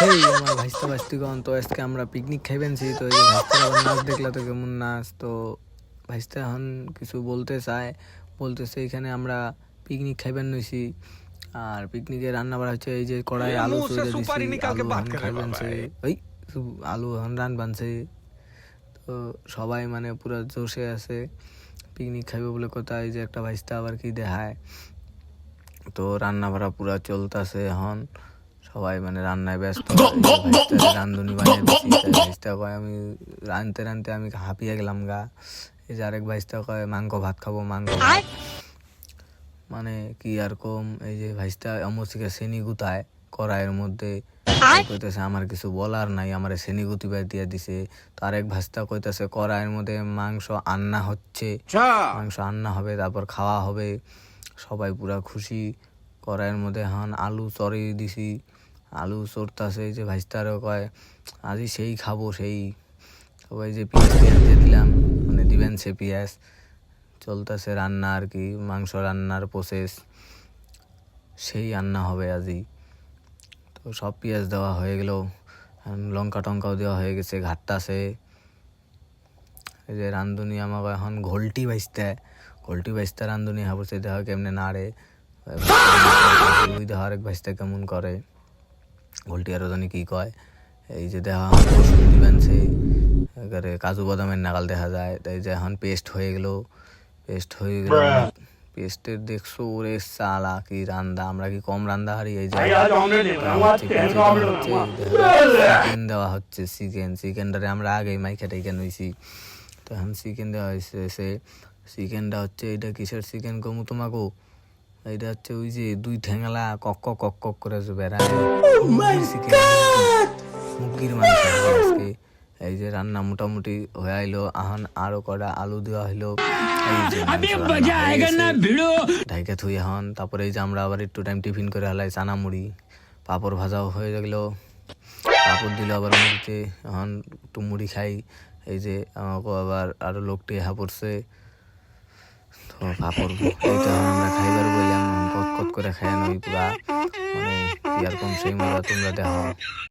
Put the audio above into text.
হেই আমার ভাইস্তা ভাইস্তিগণ, তো আজকে আমরা পিকনিক খাইবেনছি। তো এই যে ভাইস্তার আবার নাচ দেখলা তো কেমন নাচ। তো ভাইস্তা এখন কিছু বলতে চায়, বলতেছে এখানে আমরা পিকনিক খাইবেন নইছি। আর পিকনিকে রান্না বাড়া হচ্ছে, এই যে কড়াই আলু চইরা দিছি, আলু এখন খাইবেনছে। ওই আলু এখন রান বানছে। তো সবাই মানে পুরো জোশে আছে, পিকনিক খাইবে বলে কথা। এই যে একটা ভাইস্তা আবার কি দেখায়। তো রান্না বাড়া পুরা চলতেছে এখন, সবাই মানে রান্নায় ব্যস্ত। রান্ধুনি বানিয়ে দিচ্ছি, ভাইস্তা কয় আমি রানতে রানতে আমি হাঁপিয়ে গেলাম গা। এই যে আরেক ভাইস্তা কয় মাংস ভাত খাবো, মাংস ভাত। মানে কি আর কম, এই যে ভাইস্তা অমরসিকে শ্রেণী গুতায় কড়াইয়ের মধ্যে। কইতেছে আমার কিছু বলার নাই, আমার শ্রেণী গুতিবার দিয়ে দিছে। তো আরেক ভাইস্তা কইতেছে কড়াইয়ের মধ্যে মাংস আন্না হচ্ছে, মাংস আন্না হবে, তারপর খাওয়া হবে। সবাই পুরা খুশি। কড়াইয়ের মধ্যে এখন আলু চড়িয়ে দিছি, আলু চড়তাছে। যে ভাইস্তারও কয় আজই সেই খাবো সেই। সবাই যে পেঁয়াজ টিয়াজ দিয়ে দিলাম, মানে দিবেন সে পেঁয়াজ। চলতেছে রান্না আর কি, মাংস রান্নার প্রসেস, সেই রান্না হবে আজই। তো সব পেঁয়াজ দেওয়া হয়ে গেল, লঙ্কা টঙ্কাও দেওয়া হয়ে গেছে, ঘাটতাছে। এই যে রান্ধুনি আমাকে এখন ঘোলটি ভাইস্তা রান্ধুনি হাবুসে দেওয়া কেমনে নাড়ে, দেওয়া আরেক ভাইস্তা কেমন করে, ঘোলটি আরো জানি কি কয়। এই যে দেখা রসুন দিবেন সে, কাজু বাদামের নাগাল দেখা যায়। তাই যে এখন পেস্ট হয়ে গেল, পেস্টের দেখছো ওরে সালা কি রান্দা, আমরা কি কম রান্দা হারি। এই যে চিকেন দেওয়া হচ্ছে, চিকেনটারে আমরা আগেই মাইখা টাইখা নইছি। তো এখন চিকেন দেওয়া হয়েছে। চিকেনটা হচ্ছে, এটা কিসের চিকেন কমু তোমাকে, এটা হচ্ছে ওই যে দুই ঠ্যাঙালা কক কক করে যে বেড়ায় মুরগির মাংস আজকে। এই যে রান্না মোটামুটি হয়ে আইলো, এখন আরো কটা আলু দেওয়া হইলো। ঢাইকা থুই এখন। তারপরে এই যে আমরা আবার একটু টাইম টিফিন করে হালাই চানা মুড়ি, পাঁপড় ভাজাও হয়ে গেল, পাঁপড় দিল আবার মুড়িতে। এখন একটু মুড়ি খাই। এই যে আমাকে আবার আরো লোকটি পড়ছে। তো পাঁপড় এইটা আমরা খাইবার বললাম, কত করে খাই নই পুরা, মানে কি আর কম সেই মজা তোমরা দেখো।